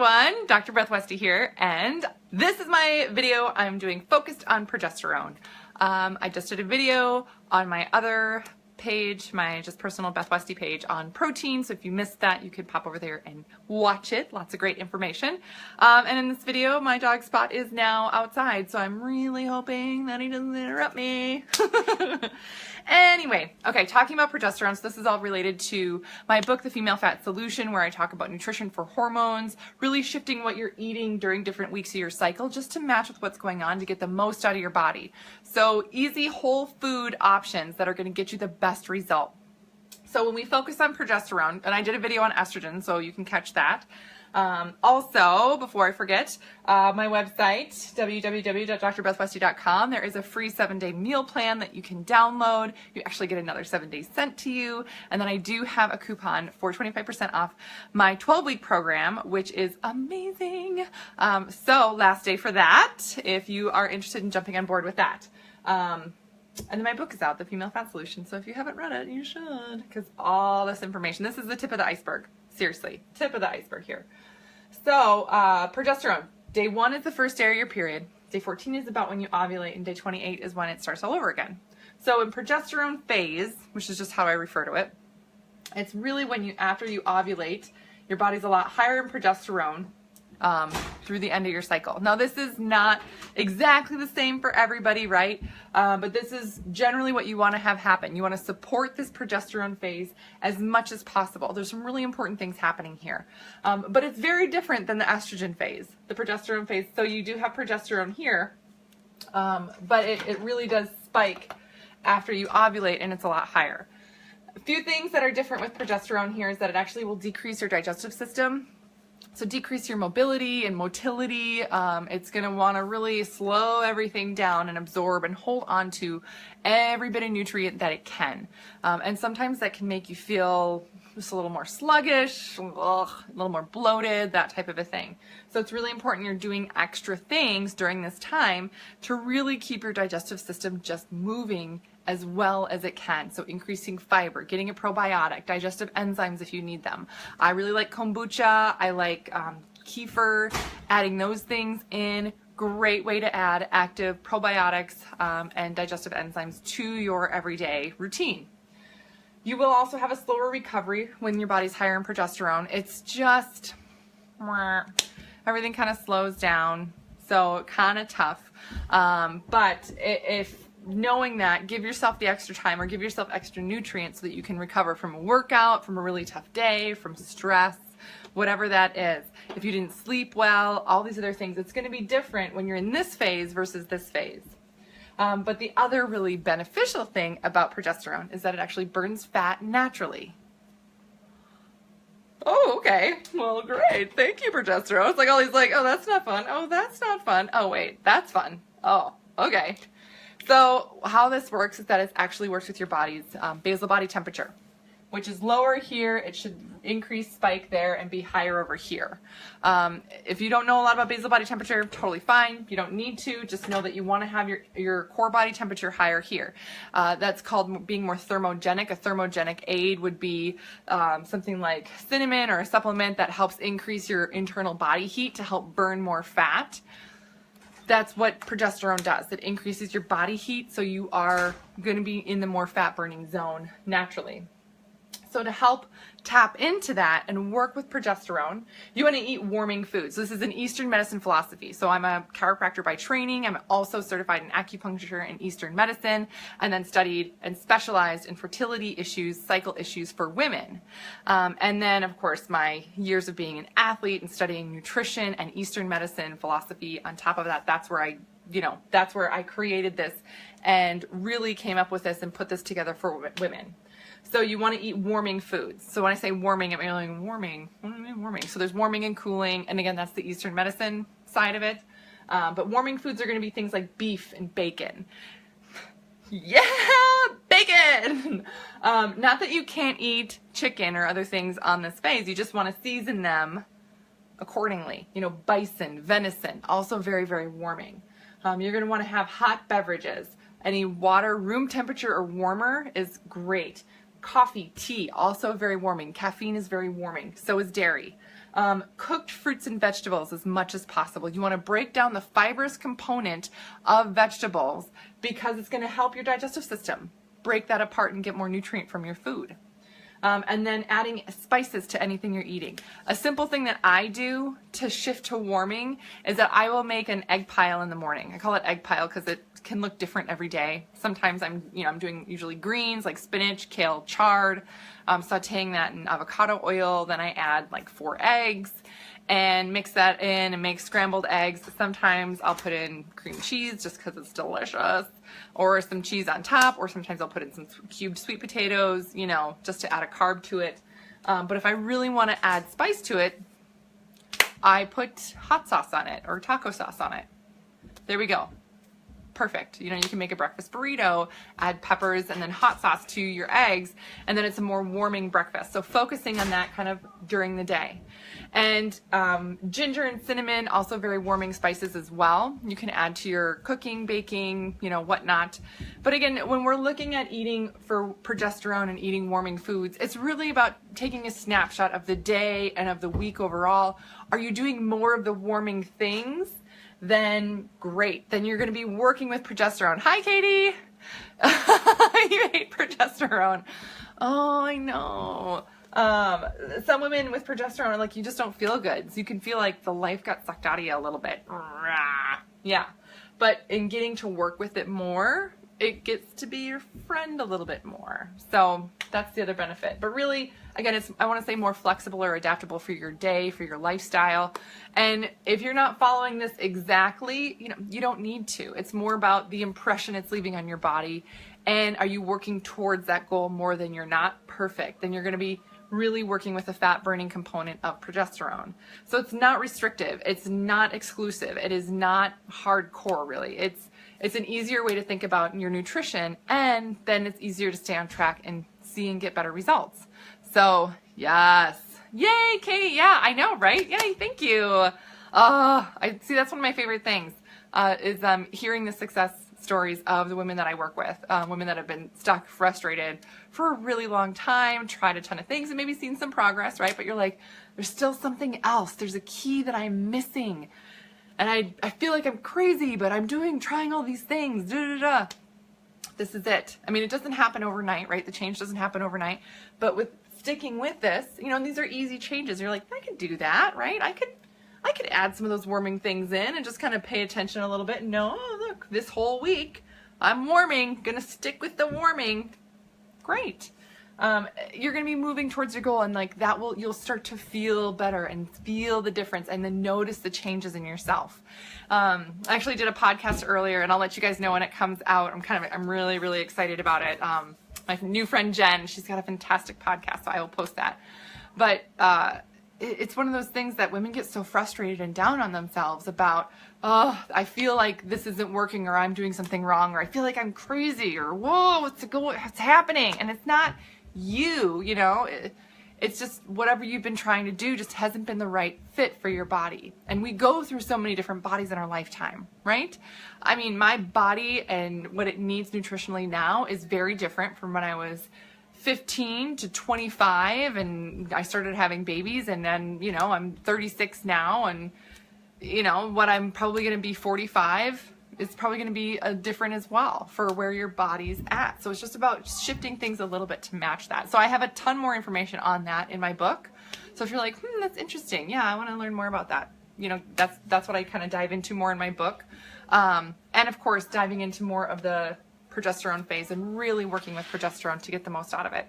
everyone, Dr. Beth Westy here, and this is my video I'm doing focused on progesterone. I just did a video on my other page, my just personal Beth Westy page on protein, so if you missed that you could pop over there and watch it. Lots of great information. And in this video my dog Spot is now outside, so I'm really hoping that he doesn't interrupt me. Anyway, okay, talking about progesterone, so this is all related to my book, The Female Fat Solution, where I talk about nutrition for hormones, really shifting what you're eating during different weeks of your cycle just to match with what's going on to get the most out of your body. So easy whole food options that are going to get you the best result. So when we focus on progesterone, and I did a video on estrogen, so you can catch that. Also, before I forget, my website, www.drbethwesty.com, there is a free 7-day meal plan that you can download. You actually get another 7 days sent to you. And then I do have a coupon for 25% off my 12-week program, which is amazing. So last day for that, if you are interested in jumping on board with that. And then my book is out, The Female Fat Solution. So if you haven't read it, you should, because all this information, this is the tip of the iceberg. Seriously, tip of the iceberg here. So, progesterone. Day 1 is the first day of your period. Day 14 is about when you ovulate, and day 28 is when it starts all over again. So in progesterone phase, which is just how I refer to it, it's really when after you ovulate, your body's a lot higher in progesterone through the end of your cycle. Now this is not exactly the same for everybody, right? But this is generally what you want to have happen. You want to support this progesterone phase as much as possible. There's some really important things happening here. But it's very different than the estrogen phase, the progesterone phase. So you do have progesterone here, but it really does spike after you ovulate, and it's a lot higher. A few things that are different with progesterone here is that it actually will decrease your digestive system. So decrease your mobility and motility. It's going to want to really slow everything down and absorb and hold on to every bit of nutrient that it can. And sometimes that can make you feel just a little more sluggish, a little more bloated, that type of a thing. So it's really important you're doing extra things during this time to really keep your digestive system just moving as well as it can. So increasing fiber, getting a probiotic, digestive enzymes if you need them. I really like kombucha. I like kefir. Adding those things in, great way to add active probiotics and digestive enzymes to your everyday routine. You will also have a slower recovery when your body's higher in progesterone. It's just, everything kind of slows down, so kind of tough. But if knowing that, give yourself the extra time or give yourself extra nutrients so that you can recover from a workout, from a really tough day, from stress, whatever that is. If you didn't sleep well, all these other things, it's going to be different when you're in this phase versus this phase. But the other really beneficial thing about progesterone is that it actually burns fat naturally. Oh, okay. Well, great. Thank you, progesterone. It's like all these like, oh, that's not fun. Oh, that's not fun. Oh, wait, that's fun. Oh, okay. So how this works is that it actually works with your body's basal body temperature, which is lower here. It should increase spike there and be higher over here. If you don't know a lot about basal body temperature, totally fine. You don't need to. Just know that you want to have your core body temperature higher here. That's called being more thermogenic. A thermogenic aid would be something like cinnamon or a supplement that helps increase your internal body heat to help burn more fat. That's what progesterone does. It increases your body heat, so you are going to be in the more fat burning zone naturally. So to help tap into that and work with progesterone, you want to eat warming foods. This is an Eastern medicine philosophy. So I'm a chiropractor by training. I'm also certified in acupuncture and Eastern medicine, and then studied and specialized in fertility issues, cycle issues for women. And then, of course, my years of being an athlete and studying nutrition and Eastern medicine philosophy on top of that, that's where I created this and really came up with this and put this together for women. So you want to eat warming foods. So when I say warming, I'm like, warming? What do I mean warming? So there's warming and cooling, and again, that's the Eastern medicine side of it. But warming foods are going to be things like beef and bacon. Yeah, bacon! Not that you can't eat chicken or other things on this phase, you just want to season them accordingly. You know, bison, venison, also very, very warming. You're going to want to have hot beverages. Any water, room temperature or warmer is great. Coffee, tea, also very warming. Caffeine is very warming. So is dairy. Cooked fruits and vegetables as much as possible. You want to break down the fibrous component of vegetables because it's going to help your digestive system. Break that apart and get more nutrient from your food. And then adding spices to anything you're eating. A simple thing that I do to shift to warming is that I will make an egg pile in the morning. I call it egg pile because it can look different every day. Sometimes I'm doing usually greens like spinach, kale, chard, sauteing that in avocado oil. Then I add like 4 eggs and mix that in and make scrambled eggs. Sometimes I'll put in cream cheese just because it's delicious, or some cheese on top, or sometimes I'll put in some cubed sweet potatoes, just to add a carb to it. But if I really want to add spice to it, I put hot sauce on it or taco sauce on it. There we go. Perfect. You can make a breakfast burrito, add peppers and then hot sauce to your eggs, and then it's a more warming breakfast. So focusing on that kind of during the day. And ginger and cinnamon, also very warming spices as well. You can add to your cooking, baking, whatnot. But again, when we're looking at eating for progesterone and eating warming foods, it's really about taking a snapshot of the day and of the week overall. Are you doing more of the warming things? Then great. Then you're going to be working with progesterone. Hi, Katie. You hate progesterone. Oh, I know. Some women with progesterone are like, you just don't feel good. So you can feel like the life got sucked out of you a little bit. Yeah. But in getting to work with it more, it gets to be your friend a little bit more. So that's the other benefit. But really, again, I want to say more flexible or adaptable for your day, for your lifestyle. And if you're not following this exactly, you don't need to. It's more about the impression it's leaving on your body. And are you working towards that goal more than you're not? Perfect. Then you're going to be really working with the fat burning component of progesterone. So it's not restrictive. It's not exclusive. It is not hardcore, really. It's an easier way to think about your nutrition, and then it's easier to stay on track and see and get better results. So yes. Yay, Katie. Yeah, I know, right? Yay, thank you. I see, that's one of my favorite things, is hearing the success stories of the women that I work with, women that have been stuck, frustrated for a really long time, tried a ton of things and maybe seen some progress, right? But you're like, there's still something else. There's a key that I'm missing. And I feel like I'm crazy, but I'm trying all these things. This is it. I mean, it doesn't happen overnight, right? The change doesn't happen overnight. But with sticking with this, and these are easy changes. You're like, I could do that, right? I could add some of those warming things in and just kind of pay attention a little bit. No, look, this whole week I'm warming, gonna stick with the warming. Great. You're going to be moving towards your goal, and like that you'll start to feel better and feel the difference and then notice the changes in yourself. I actually did a podcast earlier, and I'll let you guys know when it comes out. I'm really, really excited about it. My new friend Jen, she's got a fantastic podcast, so I will post that. But it's one of those things that women get so frustrated and down on themselves about, I feel like this isn't working, or I'm doing something wrong, or I feel like I'm crazy, or whoa, what's happening? And it's not you, it's just whatever you've been trying to do just hasn't been the right fit for your body. And we go through so many different bodies in our lifetime, right? I mean, my body and what it needs nutritionally now is very different from when I was 15 to 25 and I started having babies, and then, I'm 36 now, and what I'm probably going to be 45 is probably going to be different as well for where your body's at. So it's just about shifting things a little bit to match that. So I have a ton more information on that in my book. So if you're like, that's interesting, yeah, I want to learn more about that, that's what I kind of dive into more in my book. And of course, diving into more of the progesterone phase and really working with progesterone to get the most out of it.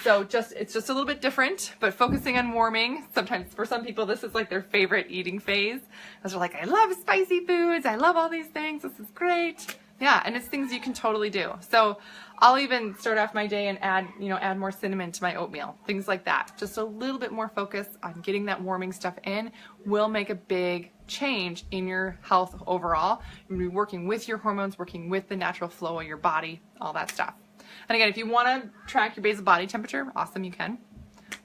So it's just a little bit different, but focusing on warming. Sometimes for some people, this is like their favorite eating phase. Because they're like, I love spicy foods. I love all these things. This is great. Yeah, and it's things you can totally do. So I'll even start off my day and add more cinnamon to my oatmeal. Things like that. Just a little bit more focus on getting that warming stuff in will make a big change in your health overall. You're going to be working with your hormones, working with the natural flow of your body, all that stuff. And again, if you want to track your basal body temperature, awesome, you can.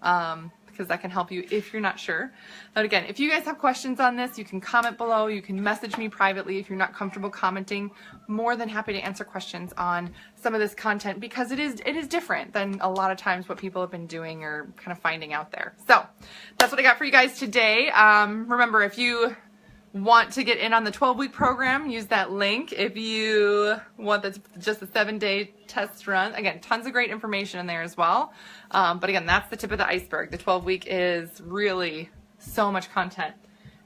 Because because that can help you if you're not sure. But again, if you guys have questions on this, you can comment below. You can message me privately if you're not comfortable commenting. More than happy to answer questions on some of this content because it is different than a lot of times what people have been doing or kind of finding out there. So that's what I got for you guys today. Remember, if you want to get in on the 12-week program, use that link. If you want just a 7-day test run, again, tons of great information in there as well. But again, that's the tip of the iceberg. The 12-week is really so much content.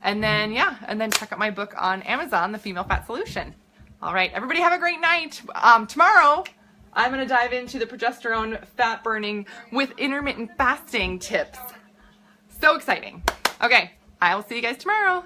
And then, yeah, and then check out my book on Amazon, The Female Fat Solution. All right, everybody have a great night. Tomorrow, I'm going to dive into the progesterone fat burning with intermittent fasting tips. So exciting. Okay, I will see you guys tomorrow.